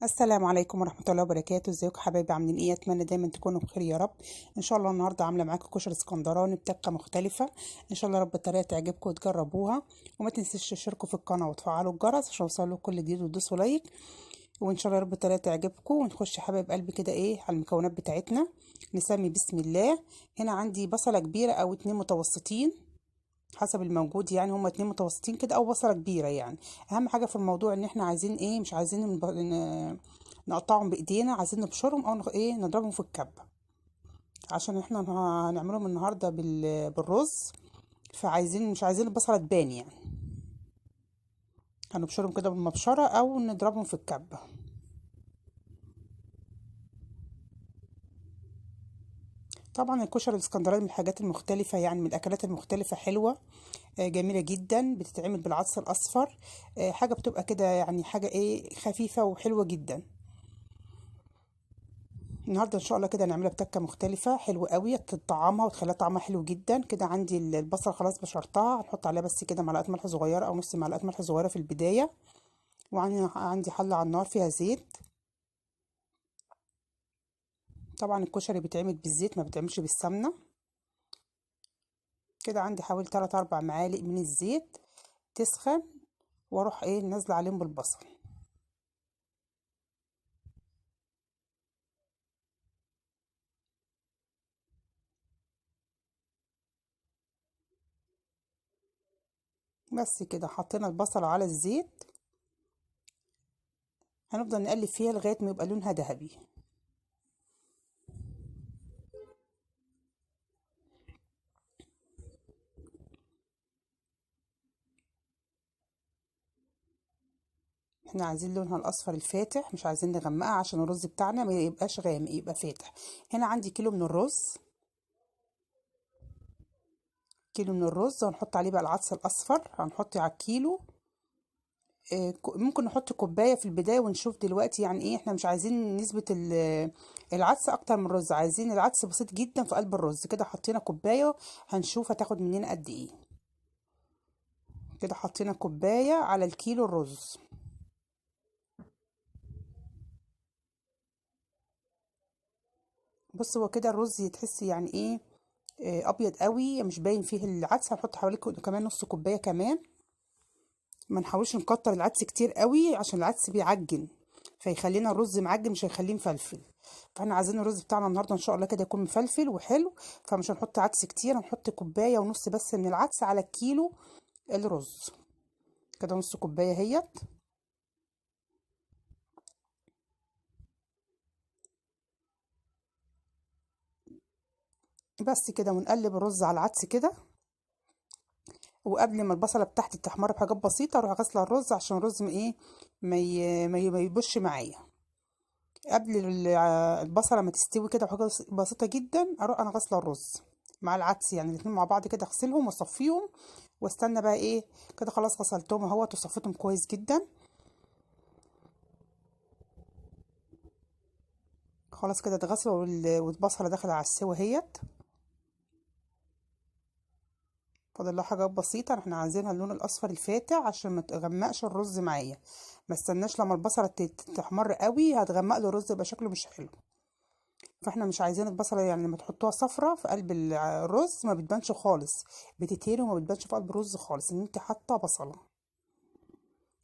السلام عليكم ورحمة الله وبركاته. ازيكم حبايبي؟ عاملين ايه؟ اتمنى دايما تكونوا بخير يا رب. ان شاء الله النهارده عامله معاكم كشري اسكندراني بتكه مختلفه. ان شاء الله رب الطريقه تعجبكم وتجربوها. وما تنسوش تشتركوا في القناه وتفعلوا الجرس عشان يوصلوا كل جديد وتدوسوا لايك. وان شاء الله رب الطريقه تعجبكم. ونخش حبايب قلبي كده ايه على المكونات بتاعتنا. نسمي بسم الله. هنا عندي بصله كبيره او اتنين متوسطين حسب الموجود، يعني هما اتنين متوسطين كده او بصله كبيره يعني. اهم حاجه في الموضوع ان احنا عايزين ايه، مش عايزين نقطعهم بايدينا، عايزين نبشرهم او ايه نضربهم في الكبه عشان احنا هنعملهم النهارده بالرز. فعايزين مش عايزين البصله تبان يعني. هنبشرهم كده بالمبشره او نضربهم في الكبه. طبعا الكشري الاسكندراني من الحاجات المختلفه، يعني من الاكلات المختلفه حلوه. جميله جدا، بتتعمل بالعدس الاصفر. حاجه بتبقى كده يعني، حاجه ايه خفيفه وحلوه جدا. النهارده ان شاء الله كده نعملها بتكه مختلفه حلوه قوي، تطعمها وتخليها طعمها حلو جدا كده. عندي البصل خلاص بشرتها، هنحط عليها بس كده معلقه ملح صغيره او نص معلقه ملح صغيره في البدايه. وعندي حله على النار فيها زيت. طبعا الكشري بيتعمل بالزيت، ما بيتعملش بالسمنه. كده عندي حوالي 3 4 معالق من الزيت تسخن، واروح ايه نازله عليهم بالبصل. بس كده حطينا البصل على الزيت، هنفضل نقلب فيها لغايه ما يبقى لونها ذهبي. احنا عايزين لونها الاصفر الفاتح، مش عايزين نغمقها عشان الرز بتاعنا ما يبقاش غامق، يبقى فاتح. هنا عندي كيلو من الرز. كيلو من الرز هنحط عليه بقى العدس الاصفر، هنحط على الكيلو. ممكن نحط كوبايه في البدايه ونشوف دلوقتي يعني ايه. احنا مش عايزين نسبه العدس اكتر من الرز، عايزين العدس بسيط جدا في قلب الرز. كده حطينا كوبايه، هنشوف هتاخد مننا قد ايه. كده حطينا كوبايه على الكيلو الرز. بص هو كده الرز يتحس يعني ايه، ابيض قوي مش باين فيه العدس. هنحط حوالي كمان نص كوبايه كمان. ما نحاولش نكتر العدس كتير قوي عشان العدس بيعجن، فيخلينا الرز معجن مش هيخليه مفلفل. فاحنا عايزين الرز بتاعنا النهارده ان شاء الله كده يكون مفلفل وحلو. فمش هنحط عدس كتير، هنحط كوبايه ونص بس من العدس على الكيلو الرز. كده نص كوبايه اهيت. بس كده ونقلب الرز على العدس كده. وقبل ما البصله بتاعتي تحمر بحاجات بسيطه اروح غاسله الرز عشان الرز ما يبش معايا. قبل البصله ما تستوي كده بحاجه بسيطه جدا اروح انا غاسله الرز مع العدس، يعني الاتنين مع بعض كده اغسلهم واصفيهم. واستنى بقى ايه، كده خلاص غسلتهم اهوت وصفيتهم كويس جدا. خلاص كده اتغسلوا والبصله داخله على السوا اهيت. فاضل لها حاجات بسيطه، احنا عايزينها اللون الاصفر الفاتح عشان ما تغمقش الرز معايا. ما استناش لما البصله تحمر قوي، هتغمق له الرز يبقى شكله مش حلو. فاحنا مش عايزين البصله يعني لما تحطوها صفرة في قلب الرز ما بتبانش خالص، بتتهري وما بتبانش في قلب الرز خالص ان انت حاطه بصله.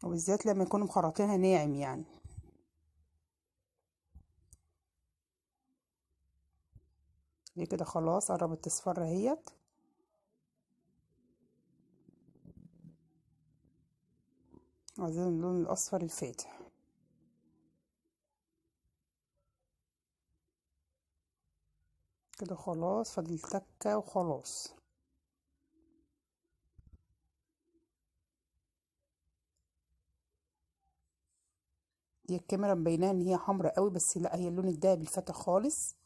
وبالذات لما يكونوا مخرطينها ناعم يعني. دي كده خلاص قربت تصفر اهيت. عايزين اللون الاصفر الفاتح. كده خلاص فاضل تكه وخلاص. دي الكاميرا مبيناها ان هي حمرا قوي، بس لا هي اللون الدهبي الفاتح خالص.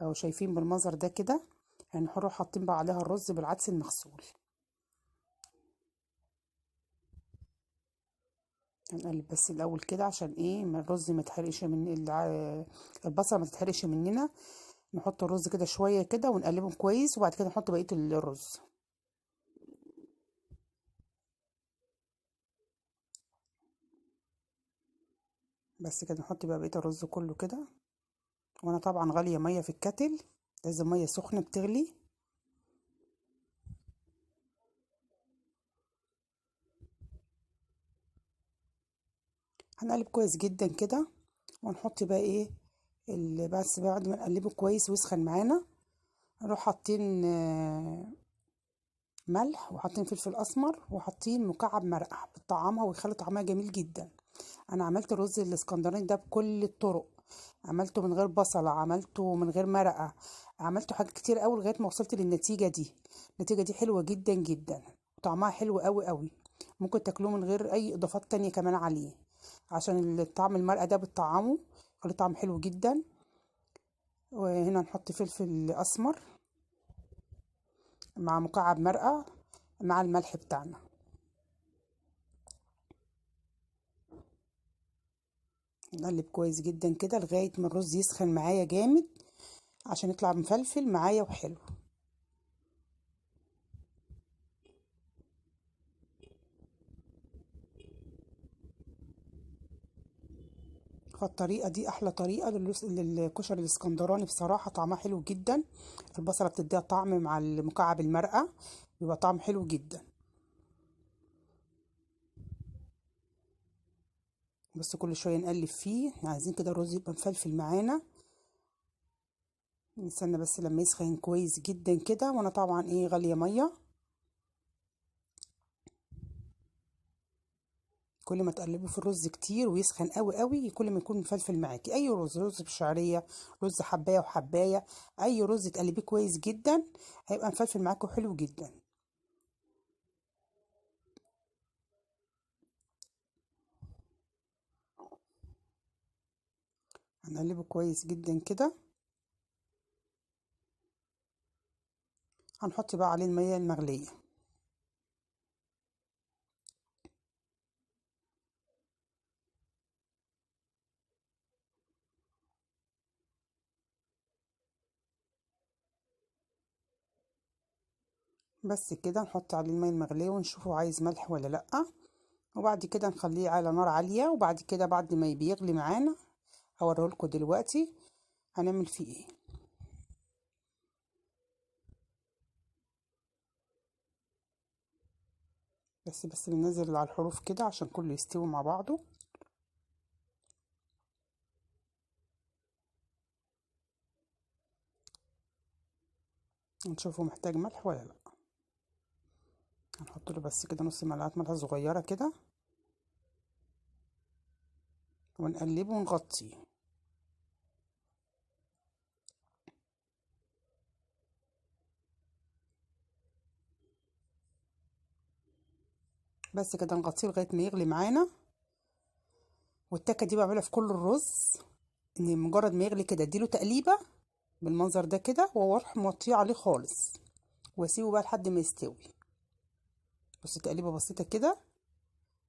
اهو شايفين بالمنظر ده كده. هنروح حاطين بقى عليها الرز بالعدس المغسول. هنقلب بس الاول كده عشان ايه ما الرز ما يتحرقش من البصله ما تتحرقش مننا. نحط الرز كده شويه كده ونقلبهم كويس، وبعد كده نحط بقيه الرز. بس كده نحط بقى بقية الرز كله كده. وانا طبعا غالية مية في الكتل، لازم مية سخنة بتغلي. هنقلب كويس جدا كده، ونحط بقى ايه بس بعد ما نقلبه كويس ويسخن معانا، نروح حاطين ملح، وحاطين فلفل اسمر، وحاطين مكعب مرقه بتطعمها ويخلي طعمها جميل جدا. انا عملت الرز الاسكندراني ده بكل الطرق، عملته من غير بصله، عملته من غير مرقه، عملته حاجات كتير قوي لغايه ما وصلت للنتيجه دي. النتيجه دي حلوه جدا جدا، طعمها حلو قوي قوي. ممكن تاكلوه من غير اي اضافات تانية كمان عليه، عشان طعم المرقه ده بتطعمه، خلي طعم حلو جدا. وهنا نحط فلفل اسمر مع مكعب مرقه مع الملح بتاعنا. نقلب كويس جدا كده لغاية ما الرز يسخن معايا جامد، عشان يطلع مفلفل معايا وحلو. فالطريقة دي أحلى طريقة للكشري الاسكندراني، بصراحة طعمها حلو جدا. البصلة بتديها طعم مع المكعب المرقة، بيبقى طعم حلو جدا. بس كل شوية نقلب فيه، عايزين كده الرز يبقى مفلفل معانا. نستنى بس لما يسخن كويس جدا كده، وانا طبعا ايه غالية مية. كل ما تقلبه في الرز كتير ويسخن قوي قوي، كل ما يكون مفلفل معاكي. اي رز، رز بالشعريه، رز حبايه وحبايه، اي رز تقلبيه كويس جدا هيبقى مفلفل معاكي وحلو جدا. هنقلبه كويس جدا كده. هنحط بقى عليه الميه المغليه. بس كده نحط عليه الميه المغليه ونشوفه عايز ملح ولا لا. وبعد كده نخليه على نار عاليه، وبعد كده بعد ما بيغلي معانا هوريهولكوا دلوقتي هنعمل فيه ايه. بس بننزل على الحروف كده عشان كله يستوي مع بعضه. نشوفه محتاج ملح ولا لا. هنحط له بس كده نص معلقه ملح صغيره كده، ونقلبه ونغطيه. بس كده نغطيه لغايه ما يغلي معانا. والتكه دي بعملها في كل الرز، ان مجرد ما يغلي كده اديله تقليبه بالمنظر ده كده، واروح موطيه عليه خالص، واسيبه بقى لحد ما يستوي. بس تقليبه بسيطه كده،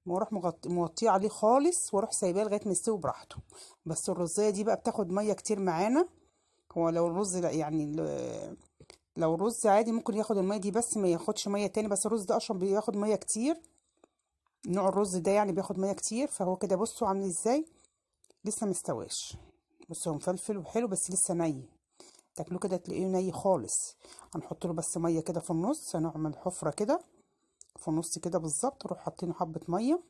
واروح موطيه عليه خالص، واروح سايباه لغايه ما يستوي براحته. بس الرزايه دي بقى بتاخد ميه كتير معانا. هو لو الرز لا يعني لو الرز عادي ممكن ياخد الميه دي بس ما ياخدش ميه تاني، بس الرز ده اصلا بياخد ميه كتير. نوع الرز ده يعني بياخد ميه كتير، فهو كده بصوا عامل ازاي، لسه مستواش. بصوا هو مفلفل وحلو بس لسه ني، تاكلوه كده تلاقيه ني خالص. هنحط له بس ميه كده في النص، هنعمل حفره كده في النص كده بالظبط، نروح حاطين حبه ميه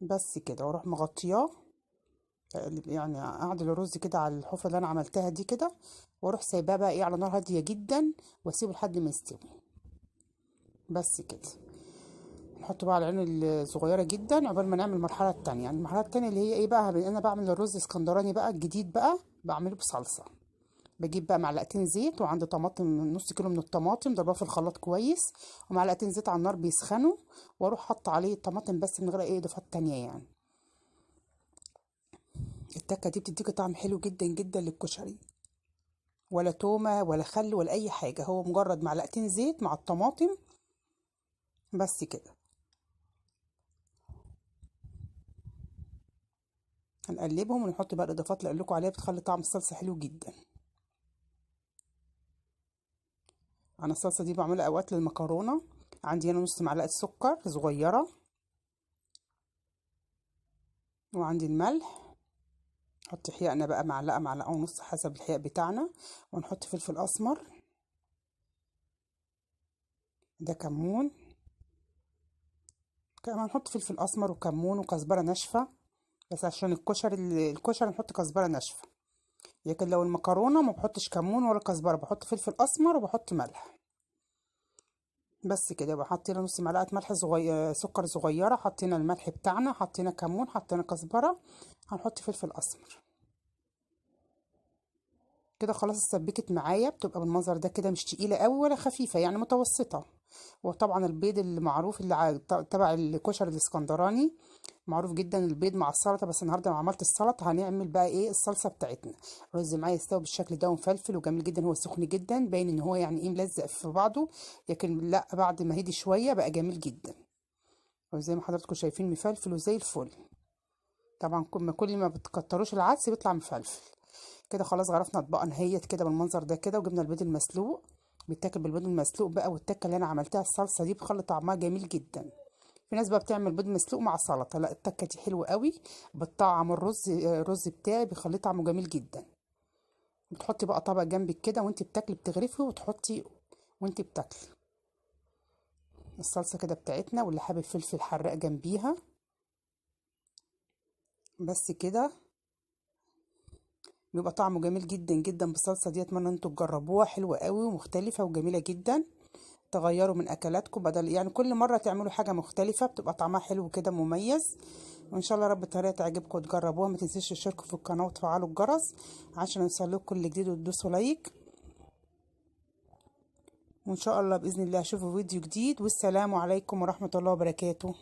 بس كده، واروح مغطياه. يعني اعدل الرز كده على الحفره اللي انا عملتها دي كده، واروح سايباه بقى ايه على نار هاديه جدا، واسيبه لحد ما يستوي. بس كده نحطه بقى على العين الصغيره جدا، عقبال ما نعمل المرحله التانية. يعني المرحله التانية اللي هي ايه بقى، انا بعمل الرز اسكندراني بقى الجديد بقى، بعمله بصلصه. بجيب بقى معلقتين زيت، وعندي طماطم نص كيلو من الطماطم ضربها في الخلاط كويس، ومعلقتين زيت على النار بيسخنوا، واروح حاطه عليه الطماطم بس من غير اي اضافات تانية يعني. التكه دي بتديكي طعم حلو جدا جدا للكشري، ولا تومه ولا خل ولا اي حاجه، هو مجرد معلقتين زيت مع الطماطم بس كده. هنقلبهم ونحط بقى الاضافات اللي اقول لكم عليها، بتخلي طعم الصلصه حلو جدا. انا الصلصه دي بعملها اوقات للمكرونه. عندي هنا نص معلقه سكر صغيره، وعندي الملح، نحط حياءنا بقى معلقة معلقة ونص حسب الحياء بتاعنا، ونحط فلفل اسمر، ده كمون، كمان نحط فلفل اسمر وكمون وكزبرة ناشفة، بس عشان الكشري نحط كزبرة ناشفة. لكن لو المكرونة ما بحطش كمون ولا كزبرة، بحط فلفل اسمر وبحط ملح بس كده. يبقى حطينا نص معلقة ملح صغير، سكر صغيرة، حطينا الملح بتاعنا، حطينا كمون، حطينا كزبرة، هنحط فلفل اسمر كده. خلاص اتسبكت معايا، بتبقى بالمنظر ده كده، مش تقيلة قوي ولا خفيفة، يعني متوسطة. وطبعا البيض المعروف اللي تبع الكشري الاسكندراني، معروف جدا البيض مع السلطه. بس النهارده ما عملت السلطه، هنعمل بقى ايه الصلصه بتاعتنا. رز معايا يستوي بالشكل ده ومفلفل وجميل جدا، هو سخن جدا باين ان هو يعني ايه ملزق في بعضه، لكن لا بعد ما هدي شويه بقى جميل جدا، وزي ما حضراتكم شايفين مفلفل وزي الفل. طبعا كل ما بتكتروش العدس بيطلع مفلفل كده. خلاص غرفنا اطباقنا هيت كده بالمنظر ده كده، وجبنا البيض المسلوق، بيتاكل بالبيض المسلوق بقى. والتكه اللي انا عملتها الصلصه دي بخلي طعمها جميل جدا. في ناس بقى بتعمل بيض مسلوق مع سلطه، لا التكه دي حلوه قوي، بتطعم الرز بتاعي، بيخليه طعمه جميل جدا. بتحطي بقى طبق جنبك كده وانت بتاكلي، بتغرفي وتحطي وانت بتاكلي الصلصه كده بتاعتنا. واللي حابب فلفل حراق جنبيها بس كده، بيبقى طعمه جميل جدا جدا بالصلصه دي. اتمنى انتوا تجربوها، حلوه قوي ومختلفه وجميله جدا. تغيروا من اكلاتكم، بدل يعني كل مره تعملوا حاجه مختلفه، بتبقى طعمها حلو كده مميز. وان شاء الله رب الطريقه تعجبكم وتجربوها. ما تنسوش تشتركوا في القناه وتفعلوا الجرس عشان يوصلكم كل جديد، وتدوسوا لايك. وان شاء الله باذن الله اشوفوا فيديو جديد، والسلام عليكم ورحمه الله وبركاته.